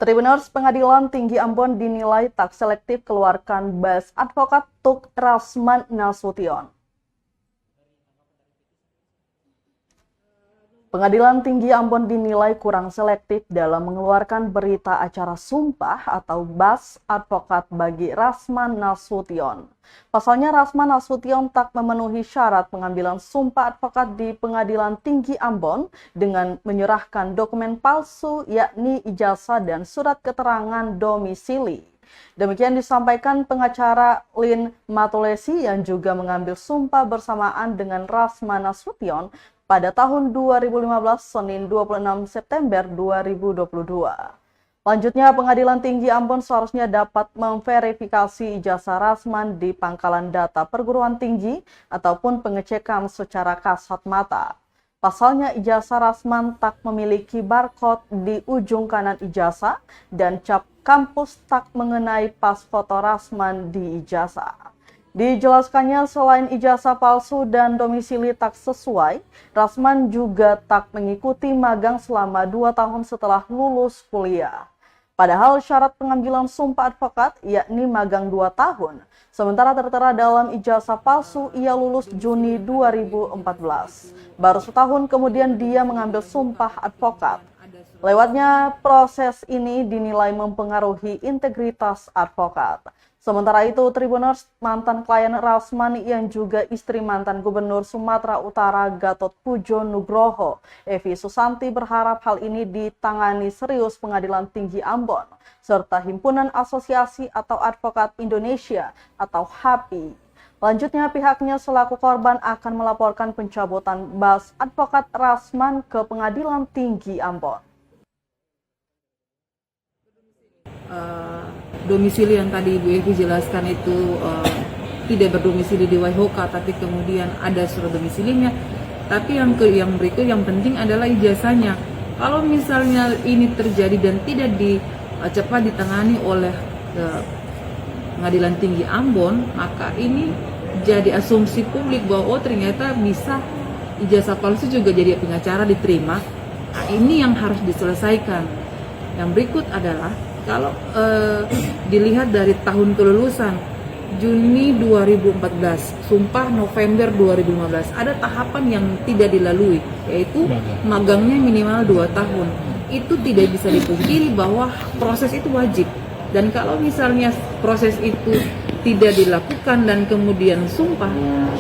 Tribuners Pengadilan Tinggi Ambon dinilai tak selektif keluarkan bas advokat Tuk Rasman Nasution. Pengadilan Tinggi Ambon dinilai kurang selektif dalam mengeluarkan berita acara sumpah atau bas advokat bagi Rasman Nasution. Pasalnya Rasman Nasution tak memenuhi syarat pengambilan sumpah advokat di Pengadilan Tinggi Ambon dengan menyerahkan dokumen palsu yakni ijazah dan surat keterangan domisili. Demikian disampaikan pengacara Lin Matulesi yang juga mengambil sumpah bersamaan dengan Rasman Nasution pada tahun 2015, Senin 26 September 2022. Lanjutnya, Pengadilan Tinggi Ambon seharusnya dapat memverifikasi ijazah Rasman di pangkalan data perguruan tinggi ataupun pengecekan secara kasat mata. Pasalnya, ijazah Rasman tak memiliki barcode di ujung kanan ijazah dan cap kampus tak mengenai pas foto Rasman di ijazah. Dijelaskannya selain ijazah palsu dan domisili tak sesuai, Rasman juga tak mengikuti magang selama 2 tahun setelah lulus kuliah. Padahal syarat pengambilan sumpah advokat yakni magang 2 tahun, sementara tertera dalam ijazah palsu ia lulus Juni 2014. Baru setahun kemudian dia mengambil sumpah advokat. Lewatnya proses ini dinilai mempengaruhi integritas advokat. Sementara itu, Tribuners mantan klien Rasman yang juga istri mantan Gubernur Sumatera Utara Gatot Pujo Nugroho, Evi Susanti berharap hal ini ditangani serius Pengadilan Tinggi Ambon, serta Himpunan Asosiasi atau Advokat Indonesia atau HAPI. Lanjutnya, pihaknya selaku korban akan melaporkan pencabutan bas advokat Rasman ke Pengadilan Tinggi Ambon. Domisili yang tadi Ibu Evi jelaskan itu tidak berdomisili di Waihoka, tapi kemudian ada surat domisilinya. Tapi yang berikut yang penting adalah ijazahnya. Kalau misalnya ini terjadi dan tidak cepat ditangani oleh Pengadilan Tinggi Ambon, maka ini jadi asumsi publik bahwa ternyata bisa ijazah palsu juga jadi pengacara diterima. Nah, ini yang harus diselesaikan. Yang berikut adalah kalau dilihat dari tahun kelulusan Juni 2014, sumpah November 2015, ada tahapan yang tidak dilalui, yaitu magangnya minimal 2 tahun. Itu tidak bisa dipungkiri bahwa proses itu wajib. Dan kalau misalnya proses itu tidak dilakukan dan kemudian sumpah,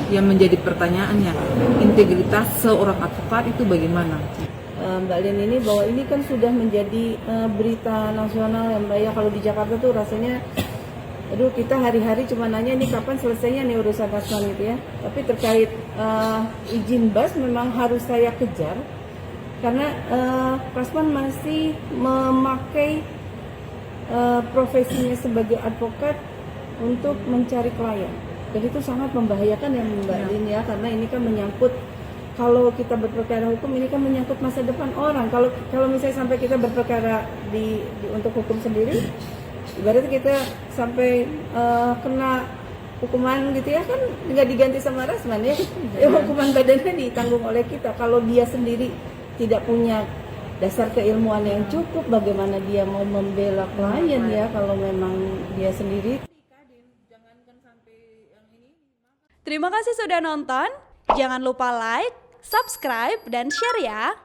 yang menjadi pertanyaannya, integritas seorang advokat itu bagaimana? Mbak Lin ini bahwa ini kan sudah menjadi berita nasional ya Mbak ya. Kalau di Jakarta tuh rasanya aduh, kita hari-hari cuma nanya ini kapan selesainya nih urusan Rasman gitu ya. Tapi terkait izin bas memang harus saya kejar karena Rasman masih memakai profesinya sebagai advokat untuk mencari klien. Dan itu sangat membahayakan ya Mbak Lin ya, karena ini kan menyangkut, kalau kita berperkara hukum ini kan menyangkut masa depan orang. Kalau misalnya sampai kita berperkara untuk hukum sendiri, ibaratnya kita sampai kena hukuman gitu ya, kan nggak diganti sama Rasman ya. Hukuman badannya ditanggung oleh kita. Kalau dia sendiri tidak punya dasar keilmuan yang cukup, bagaimana dia mau membela klien ya kalau memang dia sendiri. Terima kasih sudah nonton. Jangan lupa like, subscribe, dan share ya.